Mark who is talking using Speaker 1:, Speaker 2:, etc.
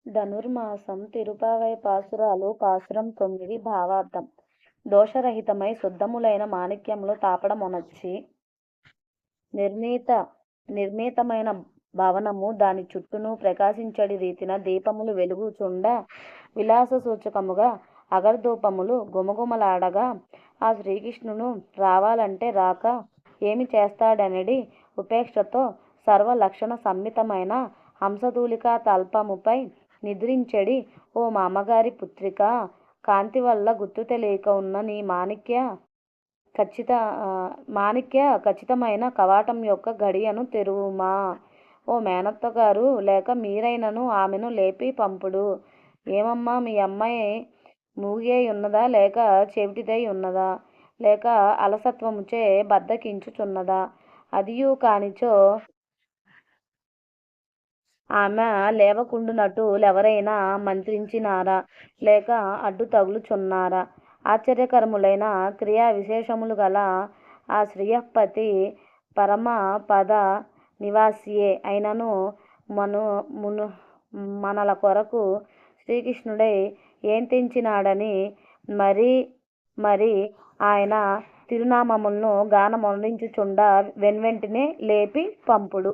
Speaker 1: ధనుర్మాసం తిరుపావై పాసురాలు పాసురం 9 భావార్థం. దోషరహితమై శుద్ధములైన మాణిక్యములు తాపడమొనర్చి నిర్మితమైన భవనము దాని చుట్టూను ప్రకాశించడి రీతిన దీపములు వెలుగుచుండ విలాస సూచకముగా అగర్ధూపములు గుమగుమలాడగా ఆ శ్రీకృష్ణును రావాలంటే రాక ఏమి చేస్తాడనడి ఉపేక్షతో సర్వలక్షణ సమ్మితమైన హంసతూలికా తల్పముపై నిద్రించెడి ఓ మామగారి పుత్రిక, కాంతి వల్ల గుర్తు తెలియక ఉన్న నీ మాణిక్య ఖచ్చితమైన కవాటం యొక్క గడియను తెరువుమా. ఓ మేనత్తగారు, లేక మీరైనను ఆమెను లేపి పంపుడు. ఏమమ్మా, మీ అమ్మాయి మూగేయున్నదా, లేక చెవిటిదై ఉన్నదా, లేక అలసత్వముచే బద్ధకించుచున్నదా? అదియూ కానిచో ఆమె లేవకుండునట్టు లెవరైనా మంత్రించినారా, లేక అడ్డు తగులుచున్నారా? ఆశ్చర్యకరములైన క్రియా విశేషములు గల ఆ శ్రీయఃపతి పరమపద నివాసియే అయినను మనల కొరకు శ్రీకృష్ణుడై ఏం తెంచినాడని మరి ఆయన తిరునామములను గానమొనరించుచుండ వెన్వెంటనే లేపి పంపుడు.